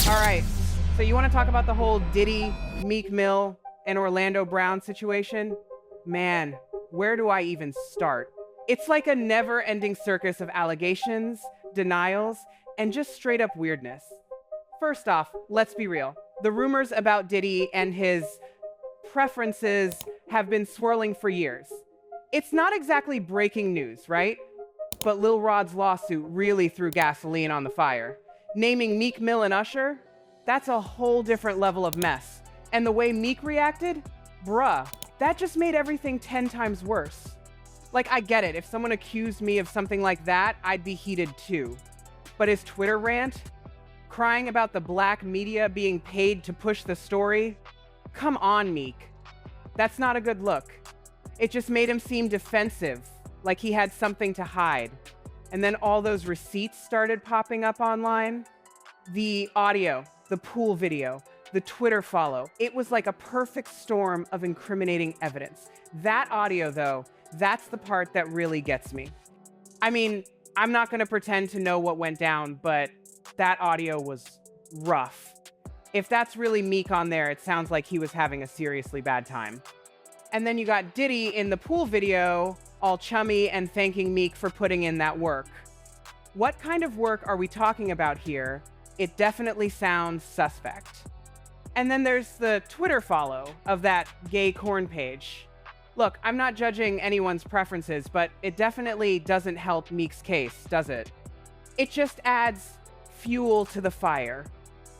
All right, so you want to talk about the whole Diddy, Meek Mill, and Orlando Brown situation? Man, where do I even start? It's like a never-ending circus of allegations, denials, and just straight-up weirdness. First off, let's be real. The rumors about Diddy and his preferences have been swirling for years. It's not exactly breaking news, right? But Lil Rod's lawsuit really threw gasoline on the fire. Naming Meek Mill and Usher? That's a whole different level of mess. And the way Meek reacted? Bruh, that just made everything 10 times worse. Like, I get it, if someone accused me of something like that, I'd be heated too. But his Twitter rant? Crying about the black media being paid to push the story? Come on, Meek. That's not a good look. It just made him seem defensive, like he had something to hide. And then all those receipts started popping up online. The audio, the pool video, the Twitter follow. It was like a perfect storm of incriminating evidence. That audio, though, that's the part that really gets me. I mean, I'm not going to pretend to know what went down, but that audio was rough. If that's really Meek on there, it sounds like he was having a seriously bad time. And then you got Diddy in the pool video, all chummy and thanking Meek for putting in that work. What kind of work are we talking about here? It definitely sounds suspect. And then there's the Twitter follow of that gay corn page. Look, I'm not judging anyone's preferences, but it definitely doesn't help Meek's case, does it? It just adds fuel to the fire.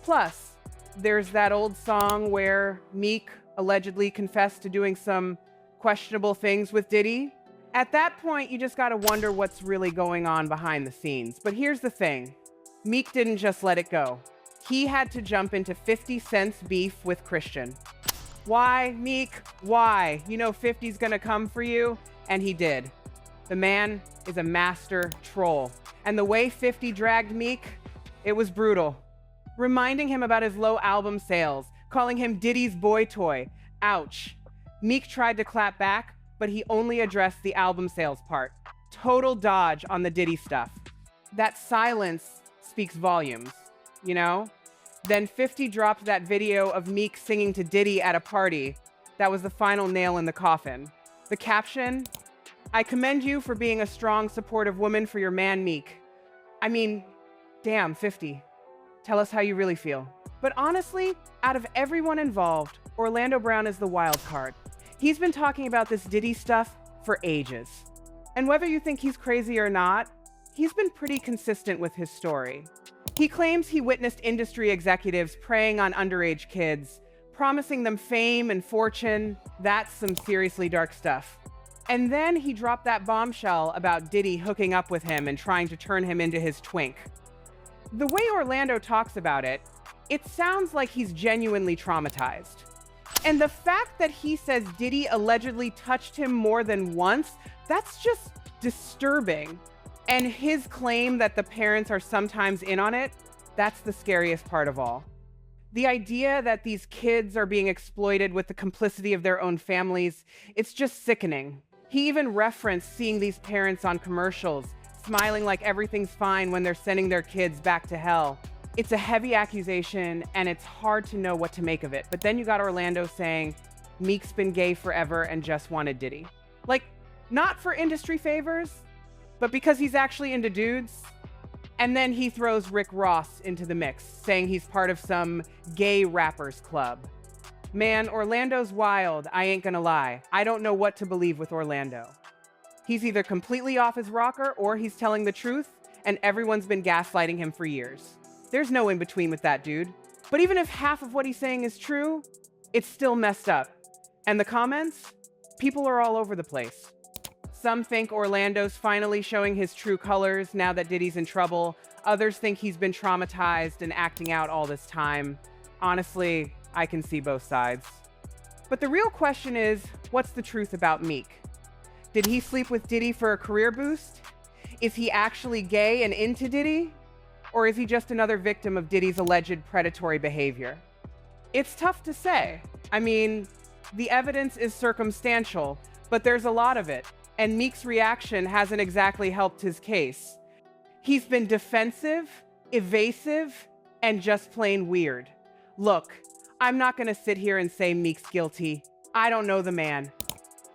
Plus, there's that old song where Meek allegedly confessed to doing some questionable things with Diddy. At that point, you just gotta wonder what's really going on behind the scenes. But here's the thing. Meek didn't just let it go. He had to jump into 50 Cent's beef with Christian. Why, Meek? Why? You know 50's gonna come for you? And he did. The man is a master troll. And the way 50 dragged Meek, it was brutal. Reminding him about his low album sales, calling him Diddy's boy toy. Ouch. Meek tried to clap back, but he only addressed the album sales part. Total dodge on the Diddy stuff. That silence speaks volumes, you know? Then 50 dropped that video of Meek singing to Diddy at a party. That was the final nail in the coffin. The caption, "I commend you for being a strong, supportive woman for your man Meek." I mean, damn, 50. Tell us how you really feel. But honestly, out of everyone involved, Orlando Brown is the wild card. He's been talking about this Diddy stuff for ages. And whether you think he's crazy or not, he's been pretty consistent with his story. He claims he witnessed industry executives preying on underage kids, promising them fame and fortune. That's some seriously dark stuff. And then he dropped that bombshell about Diddy hooking up with him and trying to turn him into his twink. The way Orlando talks about it, it sounds like he's genuinely traumatized. And the fact that he says Diddy allegedly touched him more than once, that's just disturbing. And his claim that the parents are sometimes in on it, that's the scariest part of all. The idea that these kids are being exploited with the complicity of their own families, it's just sickening. He even referenced seeing these parents on commercials, smiling like everything's fine when they're sending their kids back to hell. It's a heavy accusation, and it's hard to know what to make of it. But then you got Orlando saying, Meek's been gay forever and just wanted Diddy. Like, not for industry favors, but because he's actually into dudes. And then he throws Rick Ross into the mix, saying he's part of some gay rappers club. Man, Orlando's wild, I ain't gonna lie. I don't know what to believe with Orlando. He's either completely off his rocker or he's telling the truth, and everyone's been gaslighting him for years. There's no in between with that dude. But even if half of what he's saying is true, it's still messed up. And the comments? People are all over the place. Some think Orlando's finally showing his true colors now that Diddy's in trouble. Others think he's been traumatized and acting out all this time. Honestly, I can see both sides. But the real question is, what's the truth about Meek? Did he sleep with Diddy for a career boost? Is he actually gay and into Diddy? Or is he just another victim of Diddy's alleged predatory behavior? It's tough to say. I mean, the evidence is circumstantial, but there's a lot of it, and Meek's reaction hasn't exactly helped his case. He's been defensive, evasive, and just plain weird. Look, I'm not gonna sit here and say Meek's guilty. I don't know the man.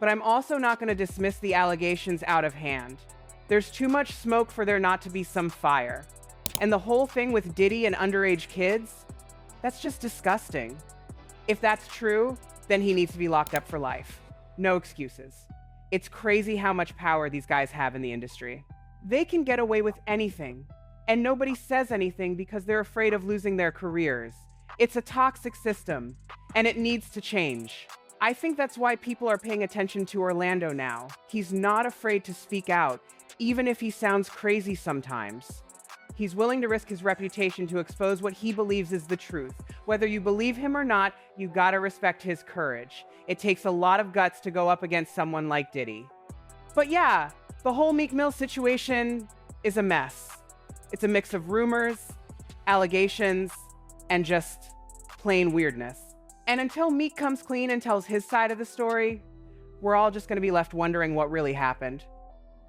But I'm also not gonna dismiss the allegations out of hand. There's too much smoke for there not to be some fire. And the whole thing with Diddy and underage kids, that's just disgusting. If that's true, then he needs to be locked up for life. No excuses. It's crazy how much power these guys have in the industry. They can get away with anything, and nobody says anything because they're afraid of losing their careers. It's a toxic system, and it needs to change. I think that's why people are paying attention to Orlando now. He's not afraid to speak out, even if he sounds crazy sometimes. He's willing to risk his reputation to expose what he believes is the truth. Whether you believe him or not, you gotta respect his courage. It takes a lot of guts to go up against someone like Diddy. But yeah, the whole Meek Mill situation is a mess. It's a mix of rumors, allegations, and just plain weirdness. And until Meek comes clean and tells his side of the story, we're all just gonna be left wondering what really happened.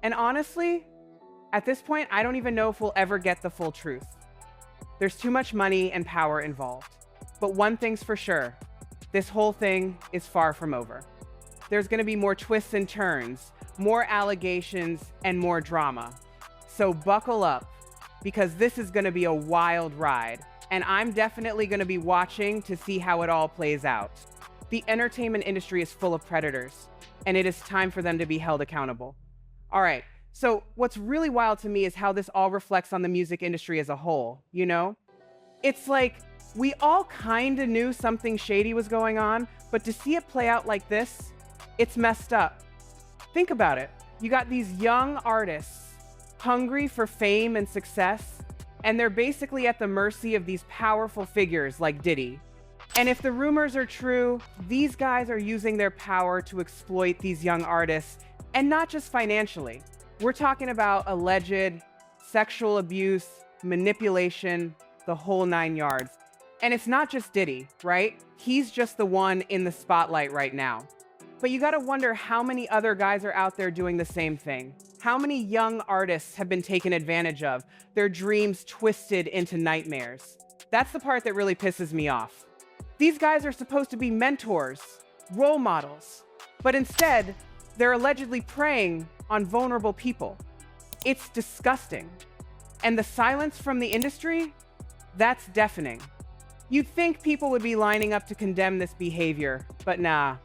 And honestly, at this point, I don't even know if we'll ever get the full truth. There's too much money and power involved. But one thing's for sure, this whole thing is far from over. There's gonna be more twists and turns, more allegations, and more drama. So buckle up, because this is gonna be a wild ride, and I'm definitely gonna be watching to see how it all plays out. The entertainment industry is full of predators, and it is time for them to be held accountable. All right. So what's really wild to me is how this all reflects on the music industry as a whole, you know? It's like we all kind of knew something shady was going on, but to see it play out like this, it's messed up. Think about it. You got these young artists hungry for fame and success, and they're basically at the mercy of these powerful figures like Diddy. And if the rumors are true, these guys are using their power to exploit these young artists, and not just financially. We're talking about alleged sexual abuse, manipulation, the whole 9 yards. And it's not just Diddy, right? He's just the one in the spotlight right now. But you gotta wonder how many other guys are out there doing the same thing. How many young artists have been taken advantage of, their dreams twisted into nightmares? That's the part that really pisses me off. These guys are supposed to be mentors, role models, but instead, they're allegedly preying on vulnerable people. It's disgusting. And the silence from the industry, that's deafening. You'd think people would be lining up to condemn this behavior, but nah.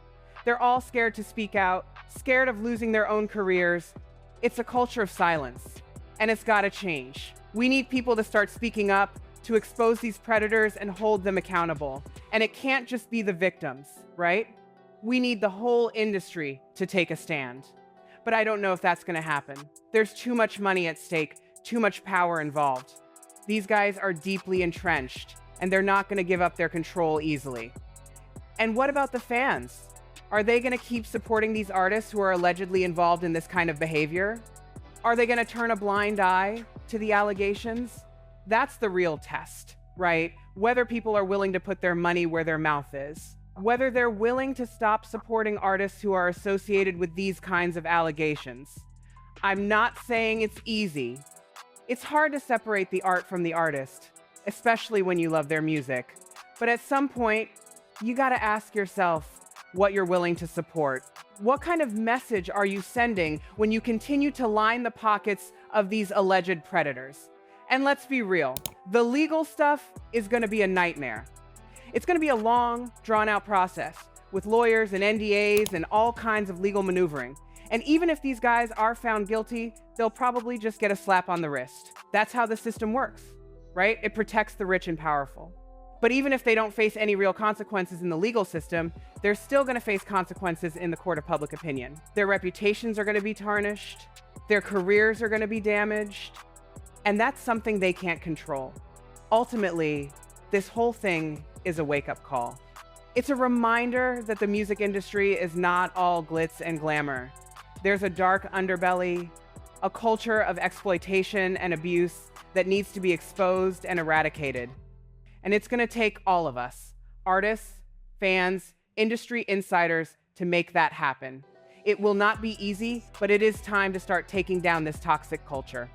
They're all scared to speak out, scared of losing their own careers. It's a culture of silence, and it's gotta change. We need people to start speaking up, to expose these predators and hold them accountable. And it can't just be the victims, right? We need the whole industry to take a stand. But I don't know if that's gonna happen. There's too much money at stake, too much power involved. These guys are deeply entrenched, and they're not gonna give up their control easily. And what about the fans? Are they gonna keep supporting these artists who are allegedly involved in this kind of behavior? Are they gonna turn a blind eye to the allegations? That's the real test, right? Whether people are willing to put their money where their mouth is. Whether they're willing to stop supporting artists who are associated with these kinds of allegations. I'm not saying it's easy. It's hard to separate the art from the artist, especially when you love their music. But at some point, you gotta ask yourself what you're willing to support. What kind of message are you sending when you continue to line the pockets of these alleged predators? And let's be real, the legal stuff is gonna be a nightmare. It's gonna be a long, drawn-out process with lawyers and NDAs and all kinds of legal maneuvering. And even if these guys are found guilty, they'll probably just get a slap on the wrist. That's how the system works, right? It protects the rich and powerful. But even if they don't face any real consequences in the legal system, they're still gonna face consequences in the court of public opinion. Their reputations are gonna be tarnished, their careers are gonna be damaged, and that's something they can't control. Ultimately, this whole thing is a wake-up call. It's a reminder that the music industry is not all glitz and glamour. There's a dark underbelly, a culture of exploitation and abuse that needs to be exposed and eradicated. And it's gonna take all of us, artists, fans, industry insiders, to make that happen. It will not be easy, but it is time to start taking down this toxic culture.